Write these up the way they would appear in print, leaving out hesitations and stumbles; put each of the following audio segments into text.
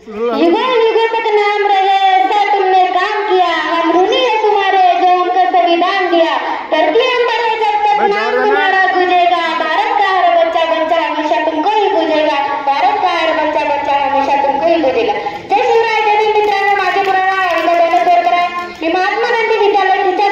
युगों युगों तक नाम रहे, ऐसा तुमने काम किया, हम ऋणी है तुम्हारे जो हमको संविधान दिया। धरती अंबर है जब तक नाम तुम्हारा गूंजेगा, भारत का हर बच्चा बच्चा हमेशा तुमको ही पूजेगा, भारत का हर बच्चा बच्चा हमेशा तुमको ही पूजेगा। जय शिवराय, जय भीम मित्रांनो, माझे पूर्ण नाव अनिता डोनेश्वर करा. मी महात्मा गांधी विद्यालय टीचर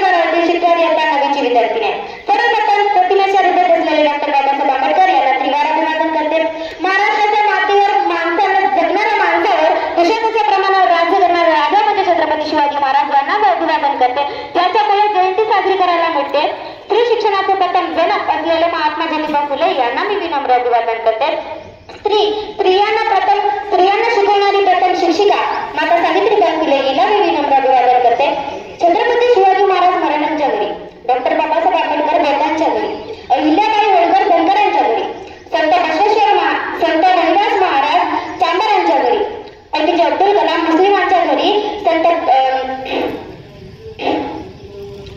शिक्षण इयत्ता 9वीची विद्यार्थिनी आहे. सर्वप्रथम प्रतिमेच्या हृदयात असलेले डॉक्टर बाबासाहेब आंबेडकर यांना त्रिवार अभिवादन करते. महाराष्ट्राच्या मातीवर माणसाला जगणाऱ्या माणसावर कुशाच्या प्रमाणावर राज्य करणारे राजापती छत्रपती शिवाजी महाराजांना अभिवादन करते. त्याच्यामुळे जयंती साजरी करायला मिळते. स्त्री शिक्षणाचे प्रथम जनक असलेले महात्मा ज्योतिबा फुले यांना मी विनम्र अभिवादन करते. स्त्रियांना शिकवणारी प्रथम शिक्षिका माता सावित्रीबाई फुले हिला मी विनम्र अभिवादन करते. छत्रपती शिवाजी महाराज महाराजांच्या घरी, डॉक्टर बाबासाहेब आंबेडकर बेटांच्या घरी, अहिल्याबाई होळकर धनकरांच्या घरी, संत रविदास महाराज चांभारांच्या घरी, एपीजे अब्दुल कलाम मुस्लिमांच्या घरी,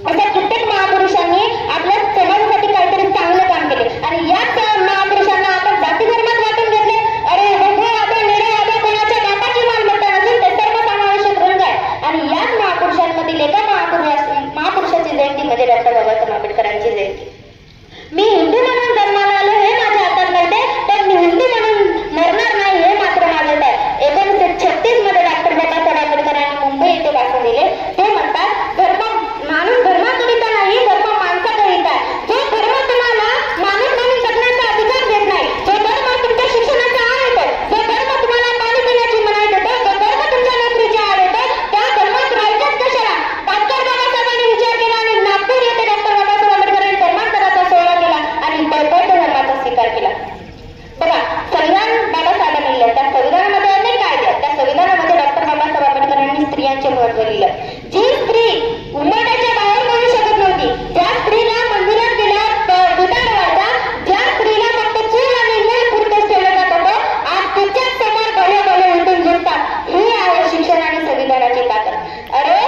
अशा कित्येक महापुरुषांनी आपल्या समाजासाठी काहीतरी चांगलं काम केले आणि याच महापुरुषांना आपण जाती धर्मात वाटून घेतले. अरे हो आपण निळे आबा कोणाच्या बापाची मालमत्ता नसून ते सर्व समावेशक रंग आहे. आणि याच महापुरुषांमधील एका महापुरुषाची जयंती म्हणजे डॉक्टर बाबासाहेब आंबेडकरांची जयंती. मी हिंदू म्हणून जन्माला आलो हे माझ्या हातात नव्हते, पण मी हिंदू म्हणून मरणार नाही हे मात्र माझ्यात आहे. 1936 मध्ये डॉक्टर बाबासाहेब आंबेडकरांनी मुंबई येथे भाषण दिले. ते म्हणतात, माणूस धर्माकरिता नाही, धर्म माणसाकरिता आहे. जो धर्म तुम्हाला माणूस म्हणून जगण्याचा अधिकार देत नाही, जो धर्म तुमच्या शिक्षणाचा आळ येतो, जो धर्म तुम्हाला पाणी पिण्याची मनाई देतो, जो धर्म तुमच्या नोकरीची आळ येतो, त्या धर्मात राहायच्याच कशाला. डॉक्टर बाबासाहेबांनी विचार केला आणि नागपूर येथे डॉक्टर बाबासाहेब आंबेडकरांनी धर्मांतराचा सोहळा केला आणि बौद्ध धर्माचा स्वीकार केला. बघा, संविधान बाबासाहेबांनी लिहिलं, त्या संविधानामध्ये अनेक कायदे आहेत. त्या संविधानामध्ये डॉक्टर बाबासाहेब आंबेडकरांनी स्त्रियांचे महत्व लिहिलं. जी स्त्री उंबरठ्याच्या बाहेर पडू शकत नव्हती, त्या स्त्रीला मंदिरात गेल्या उतारवायचा, ज्या स्त्रीला फक्त चूल आणि मूल पुरतच ठेवलं जात होतं, आज तिच्याच समोर भले भले उठून झुकतात. ही आहे शिक्षण आणि संविधानाची ताकद. अरे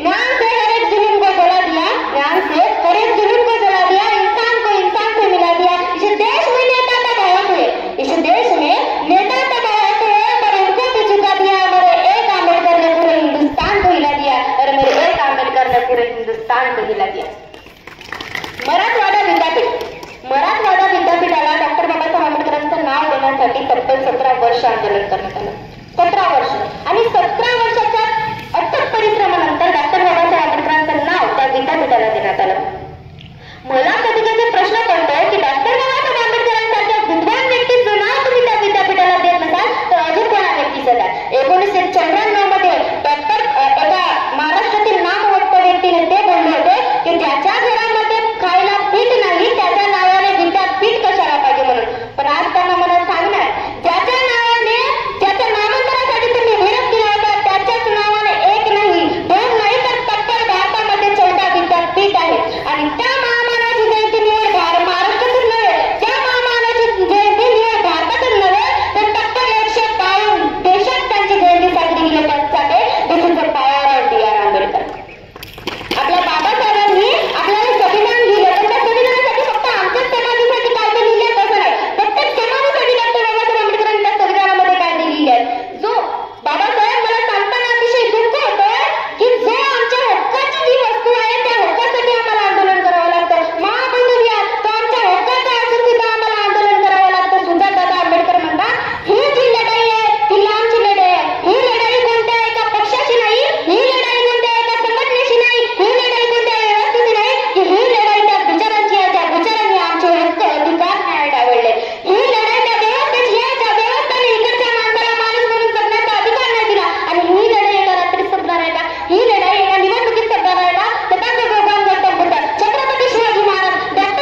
ज्ञान से हर एक जुलूम को जला दिया, ज्ञान से हर एक जुलूम को जला दिया, इंसान को इंसान से मिला दिया. इस देश में नेता तब आए थे, इस देश में नेता तब आए थे, पर उनको भी झुका दिया. मेरे एक आंबेडकर ने पूरे हिंदुस्तान को हिला दिया, और मेरे एक आंबेडकर ने पूरे हिंदुस्तान को हिला दिया. मराठवाडा विद्यापीठाला डॉक्टर बाबासाहेब आंबेडकरांचं नाव देण्यासाठी तब्बल 17 वर्ष आंदोलन करण्यात आलं. 17 वर्ष.